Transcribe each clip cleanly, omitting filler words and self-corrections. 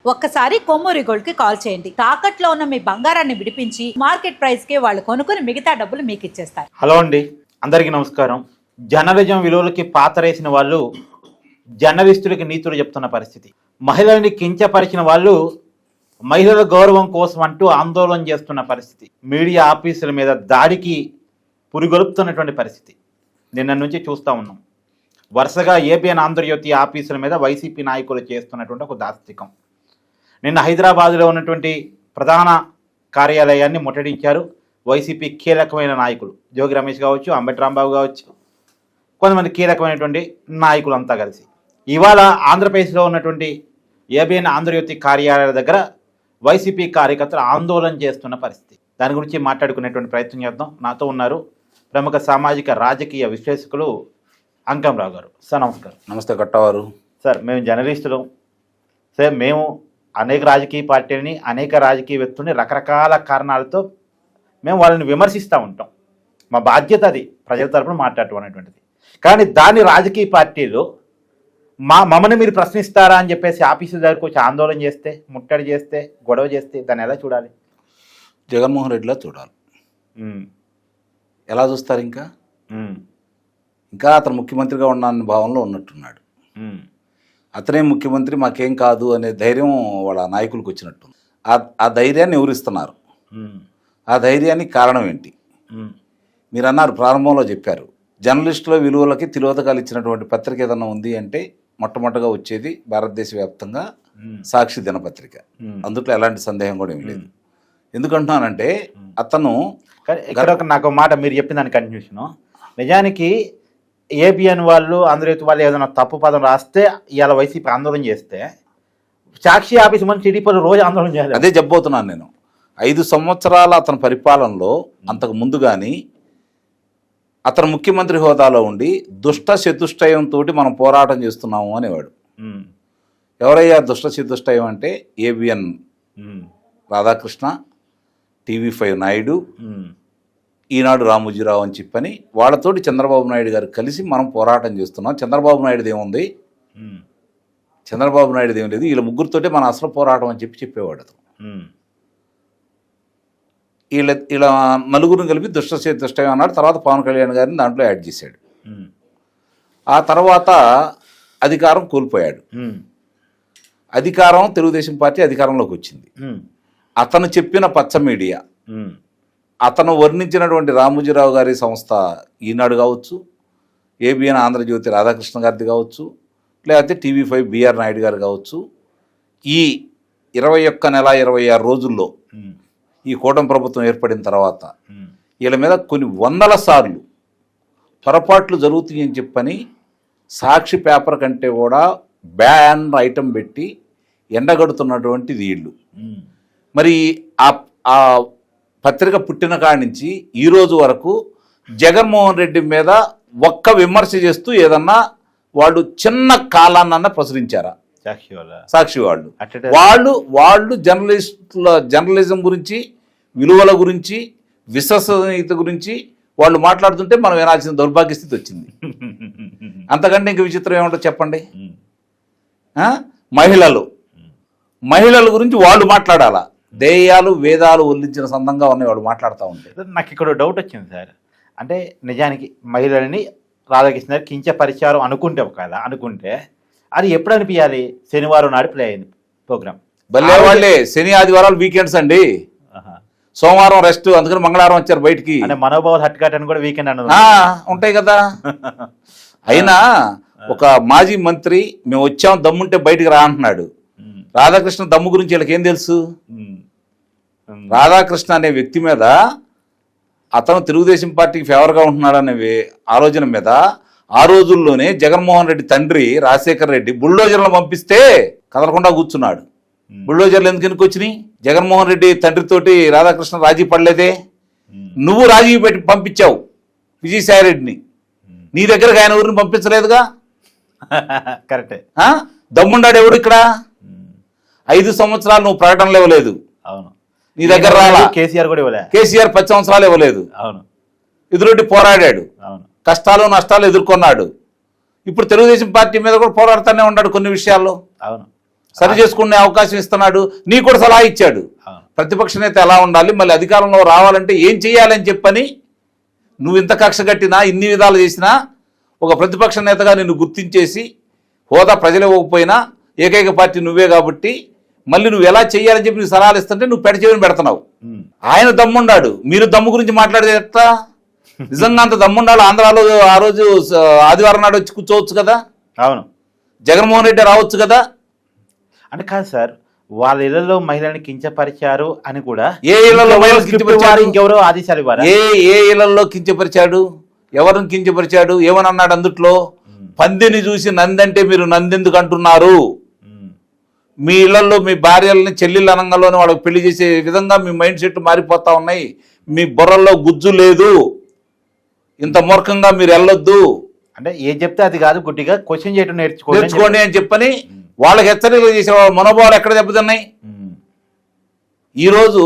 ఒక్కసారి కొమ్మూరి గోల్డ్ కి కాల్ చేయండి. తాకట్లో ఉన్న మీ బంగారాన్ని విడిపించి మార్కెట్ ప్రైస్ కి వాళ్ళు కొనుక్కుని మిగతా డబ్బులు మీకు ఇచ్చేస్తారు. హలో అండి, అందరికీ నమస్కారం. జర్నలిజం విలువలకి పాతరేసిన వాళ్ళు జర్నలిస్టులకి నీతులు చెప్తున్న పరిస్థితి. మహిళల్ని కించపరిచిన వాళ్ళు మహిళల గౌరవం కోసం అంటూ ఆందోళన చేస్తున్న పరిస్థితి. మీడియా ఆఫీసుల మీద దాడికి పురిగొల్పుతున్నటువంటి పరిస్థితి నిన్న నుంచి చూస్తూ ఉన్నాం. వరుసగా ఏబిఎన్ ఆంధ్రజ్యోతి ఆఫీసుల మీద వైసీపీ నాయకులు చేస్తున్నటువంటి ఒక దాస్తికం. నిన్న హైదరాబాద్లో ఉన్నటువంటి ప్రధాన కార్యాలయాన్ని ముట్టడించారు వైసీపీ కీలకమైన నాయకులు. జోగి రమేష్ కావచ్చు, అంబటి రాంబాబు కావచ్చు, కొంతమంది కీలకమైనటువంటి నాయకులంతా కలిసి ఇవాళ ఆంధ్రప్రదేశ్లో ఉన్నటువంటి ఏబిఎన్ ఆంధ్రజ్యోతి కార్యాలయాల దగ్గర వైసీపీ కార్యకర్తలు ఆందోళన చేస్తున్న పరిస్థితి. దాని గురించి మాట్లాడుకునేటువంటి ప్రయత్నం చేద్దాం. నాతో ఉన్నారు ప్రముఖ సామాజిక రాజకీయ విశ్లేషకులు అంకంరావు గారు. సార్ నమస్కారం. నమస్తే కట్టవారు. సార్ మేము జర్నలిస్టులు. సార్ మేము అనేక రాజకీయ పార్టీలని, అనేక రాజకీయ వ్యక్తుల్ని రకరకాల కారణాలతో మేము వాళ్ళని విమర్శిస్తూ ఉంటాం. మా బాధ్యత అది, ప్రజల తరపున మాట్లాడటం అనేటువంటిది. కానీ దాన్ని రాజకీయ పార్టీలు మమ్మల్ని మీరు ప్రశ్నిస్తారా అని చెప్పేసి ఆఫీసుల దగ్గరకు వచ్చి ఆందోళన చేస్తే, ముట్టడి చేస్తే, గొడవ చేస్తే దాన్ని ఎలా చూడాలి? జగన్మోహన్ రెడ్డిలా చూడాలి. ఎలా చూస్తారు? ఇంకా అతను ముఖ్యమంత్రిగా ఉన్న భావంలో ఉన్నట్టున్నాడు. అతనే ముఖ్యమంత్రి, మాకేం కాదు అనే ధైర్యం వాళ్ళ నాయకులకు వచ్చినట్టు. ఆ ధైర్యాన్ని ఎవరిస్తున్నారు? ఆ ధైర్యానికి కారణం ఏంటి? మీరు అన్నారు, ప్రారంభంలో చెప్పారు, జర్నలిస్టుల విలువలకి తిలోదకాలు ఇచ్చినటువంటి పత్రిక ఏదన్నా ఉంది అంటే మొట్టమొదటిగా వచ్చేది భారతదేశ వ్యాప్తంగా సాక్షి దినపత్రిక. అందుట్లో ఎలాంటి సందేహం కూడా ఏమి లేదు. ఎందుకంటున్నానంటే అతను నాకు మాట మీరు చెప్పిన దాని కంటిన్యూషను. నిజానికి ఏబిఎన్ వాళ్ళు, ఆంధ్రజ్యోతి వాళ్ళు ఏదైనా తప్పు పదం రాస్తే ఇవాళ వైసీపీ ఆందోళన చేస్తే సాక్షి ఆఫీస్ మంది టీడీపీ రోజు ఆందోళన చేయాలి. అదే చెప్పబోతున్నాను నేను. 5 సంవత్సరాల అతని పరిపాలనలో అంతకు ముందు కానీ అతను ముఖ్యమంత్రి హోదాలో ఉండి దుష్ట చతుష్టయంతో మనం పోరాటం చేస్తున్నాము అనేవాడు. ఎవరయ్యా దుష్ట చతుష్టయం అంటే? ఏబిఎన్ రాధాకృష్ణ, టీవీ5 నాయుడు, ఈనాడు రామోజీరావు అని చెప్పని వాళ్ళతోటి చంద్రబాబు నాయుడు గారు కలిసి మనం పోరాటం చేస్తున్నాం. చంద్రబాబు నాయుడుది ఏముంది? చంద్రబాబు నాయుడుది ఏం లేదు, వీళ్ళ ముగ్గురితోటే మన అసలు పోరాటం అని చెప్పేవాడు అతను. ఇలా నలుగురిని కలిపి దుష్టం అన్నాడు. తర్వాత పవన్ కళ్యాణ్ గారిని దాంట్లో యాడ్ చేశాడు. ఆ తర్వాత అధికారం కోల్పోయాడు. అధికారం తెలుగుదేశం పార్టీ అధికారంలోకి వచ్చింది. అతను చెప్పిన పచ్చ మీడియా, అతను వర్ణించినటువంటి రామోజీరావు గారి సంస్థ ఈనాడు కావచ్చు, ఏబిఎన్ ఆంధ్రజ్యోతి రాధాకృష్ణ గారిది కావచ్చు, లేకపోతే టీవీ5 బిఆర్ నాయుడు గారు కావచ్చు, ఈ 21 నెల 26 రోజుల్లో ఈ కూటమి ప్రభుత్వం ఏర్పడిన తర్వాత వీళ్ళ మీద కొన్ని వందల సార్లు పొరపాట్లు జరుగుతాయని చెప్పని సాక్షి పేపర్ కంటే కూడా బ్యాన్ ఐటెం పెట్టి ఎండగడుతున్నటువంటి వీళ్ళు. మరి ఆ పత్రిక పుట్టిన కాడి నుంచి ఈ రోజు వరకు జగన్మోహన్ రెడ్డి మీద ఒక్క విమర్శ చేస్తూ ఏదన్నా వాళ్ళు చిన్న కాలాన్న ప్రచురించారా? సాక్షి వాళ్ళు జర్నలిజం గురించి, విలువల గురించి, విశ్వసనీయత గురించి వాళ్ళు మాట్లాడుతుంటే మనం వినాల్సిన దౌర్భాగ్య స్థితి వచ్చింది. అంతకంటే ఇంక విచిత్రం ఏమంటో చెప్పండి. మహిళల గురించి వాళ్ళు మాట్లాడాలా? దేయాలు వేదాలు ఒల్లించిన సందంగా ఉన్నాయి వాళ్ళు మాట్లాడుతూ ఉంటే. నాకు ఇక్కడ డౌట్ వచ్చింది సార్. అంటే నిజానికి మహిళలని రాధాకృష్ణ గారు కించపరిచారు అనుకుంటే అది ఎప్పుడు అనిపించాలి? శనివారం నాడు ప్లే అయింది ప్రోగ్రామ్. భలే వాళ్ళే, శని ఆదివారాలు వీకెండ్స్ అండి, సోమవారం రెస్ట్, అందుకని మంగళవారం వచ్చారు బయటికి. అంటే మనోభావాలు హట్కాటని కూడా వీకెండ్ అన్నది ఉంటాయి కదా. అయినా ఒక మాజీ మంత్రి మేము వచ్చాం దమ్ముంటే బయటికి రా అంటున్నాడు. రాధాకృష్ణ దమ్ము గురించి వీళ్ళకి ఏం తెలుసు? రాధాకృష్ణ అనే వ్యక్తి మీద, అతను తెలుగుదేశం పార్టీకి ఫేవర్గా ఉంటున్నాడు అనే ఆలోచన మీద ఆ రోజుల్లోనే జగన్మోహన్ రెడ్డి తండ్రి రాజశేఖర్ రెడ్డి బుల్డోజర్లను పంపిస్తే కదలకుండా కూర్చున్నాడు. బుల్డోజర్లు ఎందుకు వచ్చినాయి? జగన్మోహన్ రెడ్డి తండ్రితోటి రాధాకృష్ణ రాజీ పడలేదే. నువ్వు రాజీ పెట్టి పంపించావు విజయసాయి రెడ్డిని, నీ దగ్గరకు ఆయన ఊరిని పంపించలేదుగా. కరెక్టే. దమ్ముండాడు ఎవడు ఇక్కడ? 5 సంవత్సరాలు నువ్వు ప్రకటనలు ఇవ్వలేదు. అవును, నీ దగ్గర రాలా. కేసీఆర్ కూడా ఇవ్వలేదు. కేసీఆర్ 10 సంవత్సరాలు ఇవ్వలేదు. అవును, ఎదురొడ్డి పోరాడాడు. అవును, కష్టాలు నష్టాలు ఎదుర్కొన్నాడు. ఇప్పుడు తెలుగుదేశం పార్టీ మీద కూడా పోరాడుతూనే ఉన్నాడు కొన్ని విషయాల్లో. అవును, సరి చేసుకునే అవకాశం ఇస్తున్నాడు, నీకు కూడా సలహా ఇచ్చాడు. ప్రతిపక్ష నేత ఎలా ఉండాలి, మళ్ళీ అధికారంలో రావాలంటే ఏం చేయాలని చెప్పని నువ్వు ఇంత కక్ష కట్టినా, ఇన్ని విధాలు చేసినా, ఒక ప్రతిపక్ష నేతగా నిన్ను గుర్తించేసి హోదా ప్రజలు ఇవ్వకపోయినా ఏకైక పార్టీ నువ్వే కాబట్టి మళ్ళీ నువ్వు ఎలా చేయాలని చెప్పి నువ్వు సలహాలు ఇస్తుంటే నువ్వు పెడచెవిని పెడుతున్నావు. ఆయన దమ్ముండాడు, మీరు దమ్ము గురించి మాట్లాడితే ఎట్లా? నిజంగా అంత దమ్ముండాలి. ఆంధ్రాలో ఆ రోజు ఆదివారం నాడు వచ్చి కూర్చోవచ్చు కదా, అవును, జగన్మోహన్ రెడ్డి రావచ్చు కదా. అంటే కాదు సార్, వాళ్ళ ఇళ్లలో మహిళల్ని కించపరిచారు అని కూడా ఏ ఇళ్లలో మహిళలు కించపరిచారు? ఇంకెవరో ఆదేశాలు ఇవ్వాలి. ఏ ఇళ్లలో కించపరిచాడు? ఎవరిని కించపరిచాడు? ఏమని అన్నాడు అందుట్లో? పందిని చూసి నందంటే మీరు నందెందుకు అంటున్నారు? మీ ఇళ్లలో మీ భార్యలని చెల్లెళ్ళు అనంగాలోనే వాళ్ళకి పెళ్లి చేసే విధంగా మీ మైండ్ సెట్ మారిపోతా ఉన్నాయి. మీ బుర్రల్లో గుజ్జు లేదు, ఇంత మూర్ఖంగా మీరు వెళ్ళొద్దు. అంటే ఏం చెప్తే అది కాదు, గుడ్డిగా క్వశ్చన్ చేయడం నేర్చుకోండి అని చెప్పని వాళ్ళకి హెచ్చరికలు చేసే వాళ్ళ మనోభావాలు ఎక్కడ దెబ్బతిన్నాయి? ఈరోజు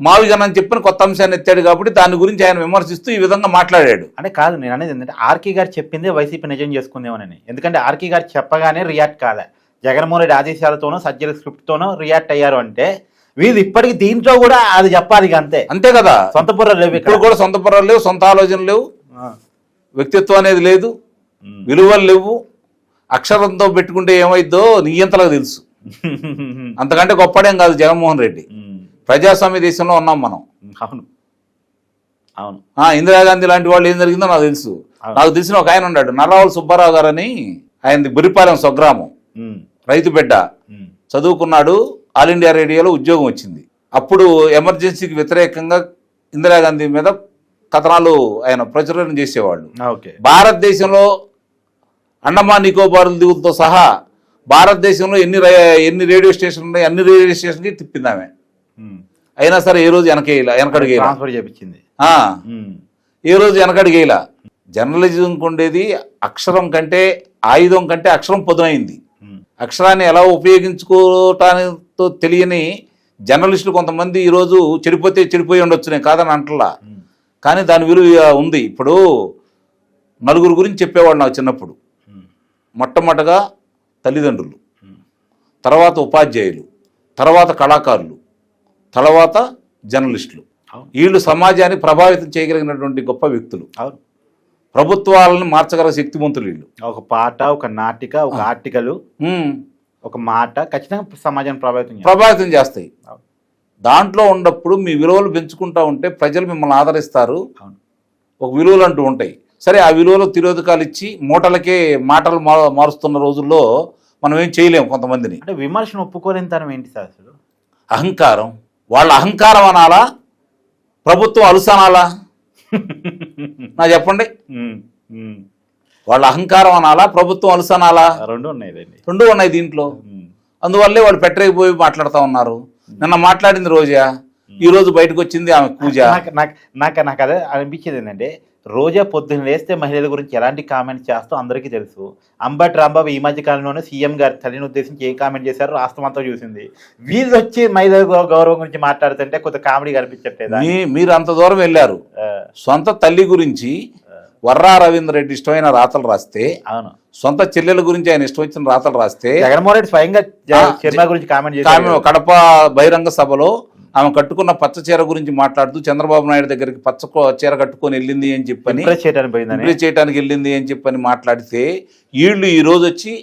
మావిగన్ అని చెప్పిన కొత్త అంశాన్ని ఎత్తాడు కాబట్టి దాని గురించి ఆయన విమర్శిస్తూ ఈ విధంగా మాట్లాడాడు. అంటే కాదు, నేను అనేది ఏంటంటే ఆర్కే గారు చెప్పిందే వైసీపీ నిజం చేసుకుందేమోనని. ఎందుకంటే ఆర్కే గారు చెప్పగానే రియాక్ట్ కాలే, జగన్మోహన్ రెడ్డి ఆదేశాలతోనో సజ్జల స్క్రిప్ట్తోనో రియాక్ట్ అయ్యారు. అంటే వీళ్ళు ఇప్పటికి దీంట్లో కూడా అది చెప్పాలి, అంతే అంతే కదా. సొంత పుర్రలు లేవు, ఇప్పుడు కూడా సొంత పుర్రలు లేవు, సొంత ఆలోచనలు లేవు, వ్యక్తిత్వం అనేది లేదు, విలువలు లేవు. అక్షరంతో పెట్టుకుంటే ఏమైద్దో నీయంతలకు తెలుసు. అంతకంటే గొప్పడేం కాదు జగన్మోహన్ రెడ్డి. ప్రజాస్వామ్య దేశంలో ఉన్నాం మనం. అవును అవును. ఇందిరాగాంధీ లాంటి వాళ్ళు ఏం జరిగిందో నాకు తెలుసు. నాకు తెలిసిన ఒక ఆయన ఉన్నాడు, నర్రావుల సుబ్బారావు గారు అని. ఆయనది బురిపాలెం స్వగ్రామం, రైతు బిడ్డ, చదువుకున్నాడు, ఆల్ ఇండియా రేడియోలో ఉద్యోగం వచ్చింది. అప్పుడు ఎమర్జెన్సీకి వ్యతిరేకంగా ఇందిరాగాంధీ మీద కథనాలు ఆయన ప్రచురణ చేసేవాళ్ళు. భారతదేశంలో అండమాన్ నికోబార్ దీవులతో సహా భారతదేశంలో ఎన్ని రేడియో స్టేషన్లు ఉన్నాయి, అన్ని రేడియో స్టేషన్కి తిప్పింది ఆమె. అయినా సరే ఏ రోజు వెనకడిగేలా, ఏ రోజు వెనకడిగేలా. జర్నలిజంకి ఉండేది అక్షరం కంటే, ఆయుధం కంటే అక్షరం పొదునైంది. అక్షరాన్ని ఎలా ఉపయోగించుకోవటానితో తెలియని జర్నలిస్టులు కొంతమంది ఈరోజు చెడిపోయి ఉండొచ్చు, నేను కాదని అంటలా, కానీ దాని విలువ ఉంది. ఇప్పుడు నలుగురు గురించి చెప్పేవాడు నాకు చిన్నప్పుడు. మొట్టమొదటగా తల్లిదండ్రులు, తర్వాత ఉపాధ్యాయులు, తర్వాత కళాకారులు, తర్వాత జర్నలిస్టులు. వీళ్ళు సమాజాన్ని ప్రభావితం చేయగలిగినటువంటి గొప్ప వ్యక్తులు. ప్రభుత్వాలను మార్చగల శక్తివంతులు వీళ్ళు. ఒక పాట, ఒక నాటిక, ఒక ఆర్టికల్, ఒక మాట ఖచ్చితంగా సమాజాన్ని ప్రభావితం చేస్తాయి. దాంట్లో ఉన్నప్పుడు మీ విలువలు పెంచుకుంటా ఉంటే ప్రజలు మిమ్మల్ని ఆదరిస్తారు. ఒక విలువలు అంటూ ఉంటాయి. సరే, ఆ విలువలు తిరోధకాలు ఇచ్చి మూటలకే మాటలు మారుస్తున్న రోజుల్లో మనం ఏం చేయలేము కొంతమందిని. అంటే విమర్శను ఒప్పుకోలేని తనం ఏంటి సార్ అసలు? అహంకారం. వాళ్ళ అహంకారం అనాలా, ప్రభుత్వం అలుసనాలా? నా చెప్పండి, వాళ్ళ అహంకారం అనాలా, ప్రభుత్వం అలుసనాలా? రెండు ఉన్నాయి దీంట్లో. అందువల్లే వాళ్ళు పెట్టరేగిపోయి మాట్లాడుతూ ఉన్నారు. నిన్న మాట్లాడింది రోజా, ఈ రోజు బయటకు వచ్చింది ఆమె పూజ. నాకు అదే అనిపించేది ఏంటంటే, రోజా పొద్దున్న లేస్తే మహిళల గురించి ఎలాంటి కామెంట్స్ చేస్తూ అందరికీ తెలుసు. అంబటి రాంబాబు ఈ మధ్య కాలంలోనే సీఎం గారి తల్లిని ఉద్దేశించి ఏ కామెంట్ చేశారో రాష్ట్రం అంతా చూసింది. వీళ్ళు వచ్చి మహిళల గౌరవం గురించి మాట్లాడుతుంటే కొంత కామెడీ కనిపించట్లేదా? మీరు అంత దూరం వెళ్ళారు. సొంత తల్లి గురించి వర్రా రవీంద్ర రెడ్డి ఇష్టమైన రాతలు రాస్తే, అవును, సొంత చెల్లెల గురించి ఆయన ఇష్టం వచ్చిన రాతలు రాస్తే, జగన్మోహన్ రెడ్డి స్వయంగా చర్మ గురించి కామెంట్ చేశారు. కడప బహిరంగ సభలో ఆమె కట్టుకున్న పచ్చ చీర గురించి మాట్లాడుతూ చంద్రబాబు నాయుడు దగ్గరికి పచ్చ చీర కట్టుకొని వెళ్ళింది అని చెప్పని, చేయడానికి వెళ్ళింది అని చెప్పని మాట్లాడితే, వీళ్ళు ఈ రోజు వచ్చి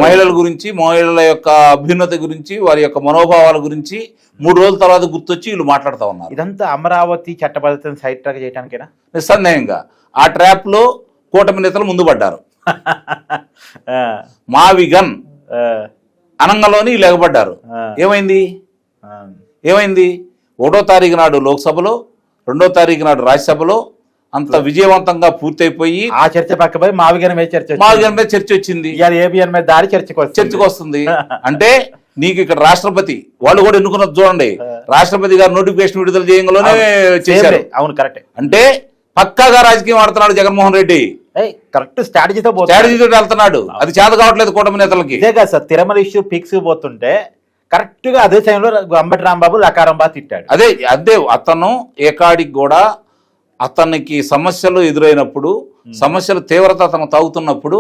మహిళల గురించి, మహిళల యొక్క అభ్యున్నతి గురించి, వారి యొక్క మనోభావాల గురించి 3 రోజుల తర్వాత గుర్తొచ్చి వీళ్ళు మాట్లాడుతూ ఉన్నారు. ఇదంతా అమరావతి చట్టబద్ధతను సైడ్ ట్రాక్ చేయడానికేనా? నిస్సందేహంగా ఆ ట్రాప్ లో కూటమి నేతలు ముందు పడ్డారు. మావిగన్ అనంగంలోని వీళ్ళు ఎగబడ్డారు. ఏమైంది? 1వ తారీఖు నాడు లోక్సభలో, 2వ తారీఖు నాడు రాజ్యసభలో అంత విజయవంతంగా పూర్తయిపోయి ఆ చర్చ పక్కపై మావిగన్ మీద చర్చ వచ్చింది. ఏబిఎన్ మీద దాడి చర్చకు వస్తుంది. అంటే నీకు ఇక్కడ రాష్ట్రపతి వాళ్ళు కూడా ఎన్నుకున్నది చూడండి, రాష్ట్రపతి గారు నోటిఫికేషన్ విడుదల చేయడంలోనే చేశారు. అవును, కరెక్ట్. అంటే పక్కాగా రాజకీయం ఆడుతున్నాడు జగన్మోహన్ రెడ్డి. కరెక్ట్ స్ట్రాటజీతో వెళ్తున్నాడు. అది చేత కావట్లేదు కూటమి నేతలకి. ఇదే కాదు సార్, తిరుమల ఇష్యూ పిక్స్ పోతుంటే కరెక్ట్ గా అదే టైంలో అంబటి రాంబాబు లకారం బా తిట్టాడు. అదే అతను ఏకాడికి కూడా అతనికి సమస్యలు ఎదురైనప్పుడు, సమస్యల తీవ్రత అతను తాగుతున్నప్పుడు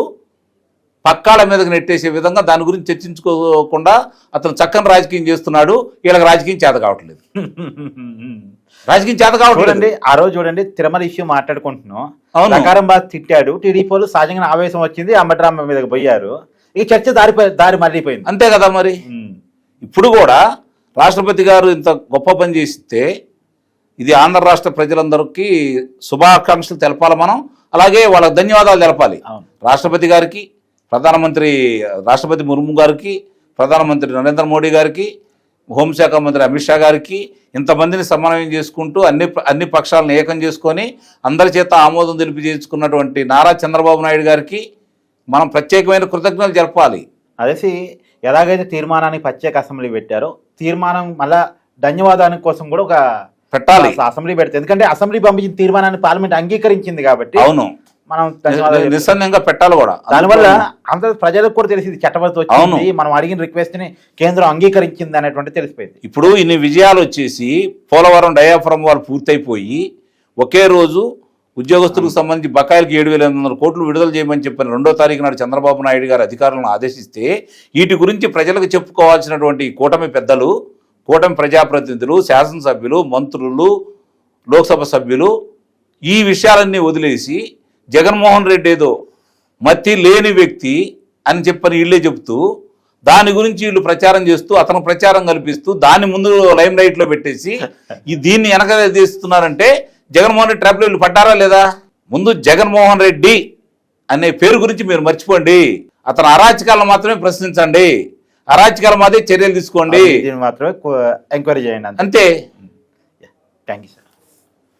పక్కాల మీదకి నెట్టేసే విధంగా దాని గురించి చర్చించుకోకుండా అతను చక్కని రాజకీయం చేస్తున్నాడు. వీళ్ళకి రాజకీయం చేత కావట్లేదు. రాజకీయం చేత కావట్లేదు. చూడండి ఆ రోజు చూడండి తిరుమల ఇష్యూ మాట్లాడుకుంటున్నాం. అవును. ప్రకారం బాగా తిట్టాడు. టీడీపీ వాళ్ళు సహజంగా ఆవేశం వచ్చింది, అంబటరామ మీదకి పోయారు. ఈ చర్చ దారి మళ్ళీపోయింది. అంతే కదా మరి. ఇప్పుడు కూడా రాష్ట్రపతి గారు ఇంత గొప్ప పని చేస్తే ఇది ఆంధ్ర రాష్ట్ర ప్రజలందరికీ శుభాకాంక్షలు తెలపాలి మనం. అలాగే వాళ్ళకి ధన్యవాదాలు తెలపాలి. అవును. రాష్ట్రపతి గారికి, రాష్ట్రపతి ముర్ము గారికి, ప్రధానమంత్రి నరేంద్ర మోడీ గారికి, హోంశాఖ మంత్రి అమిత్ షా గారికి, ఇంతమందిని సమన్వయం చేసుకుంటూ అన్ని పక్షాలను ఏకం చేసుకొని అందరి చేత ఆమోదం తెలియజేసుకున్నటువంటి నారా చంద్రబాబు నాయుడు గారికి మనం ప్రత్యేకమైన కృతజ్ఞతలు జరపాలి. అదేసి ఎలాగైతే తీర్మానానికి ప్రత్యేక అసెంబ్లీ పెట్టారో తీర్మానం మళ్ళా ధన్యవాదానికి కోసం కూడా ఒక పెట్టాలి, అసెంబ్లీ పెడితే. ఎందుకంటే అసెంబ్లీ పంపించిన తీర్మానాన్ని పార్లమెంట్ అంగీకరించింది కాబట్టి అవును, మనం నిస్సందేహంగా పెట్టాలి కూడా. దానివల్ల అందరూ ప్రజలకు కూడా తెలిసింది చట్టబద్ధత వచ్చింది, మనం అడిగిన రిక్వెస్ట్ ని కేంద్రం అంగీకరించింది అనేటువంటి తెలిసిపోయింది. ఇప్పుడు ఇన్ని విజయాలు వచ్చేసి పోలవరం డయాఫ్రమ్ వారు పూర్తయిపోయి ఒకే రోజు ఉద్యోగస్తులకు సంబంధించి బకాయిలకు 7,800 కోట్లు విడుదల చేయమని చెప్పిన 2వ తారీఖు నాడు చంద్రబాబు నాయుడు గారు అధికారులను ఆదేశిస్తే వీటి గురించి ప్రజలకు చెప్పుకోవాల్సినటువంటి కూటమి పెద్దలు, కూటమి ప్రజాప్రతినిధులు, శాసనసభ్యులు, మంత్రులు, లోక్సభ సభ్యులు ఈ విషయాలన్నీ వదిలేసి జగన్మోహన్ రెడ్డి ఏదో మతి లేని వ్యక్తి అని చెప్పని వీళ్ళే చెబుతూ దాని గురించి వీళ్ళు ప్రచారం చేస్తూ అతను ప్రచారం కల్పిస్తూ దాన్ని ముందు లైమ్ లైట్ లో పెట్టేసి దీన్ని వెనక తీస్తున్నారంటే జగన్మోహన్ రెడ్డి ట్రాప్లో వీళ్ళు పడ్డారా లేదా? ముందు జగన్మోహన్ రెడ్డి అనే పేరు గురించి మీరు మర్చిపోండి. అతను అరాచకాలను మాత్రమే ప్రశ్నించండి, అరాచకాల మాదే చర్యలు తీసుకోండి, దీన్ని మాత్రమే ఎంక్వైరీ చేయండి. అంతే. Thank you sir.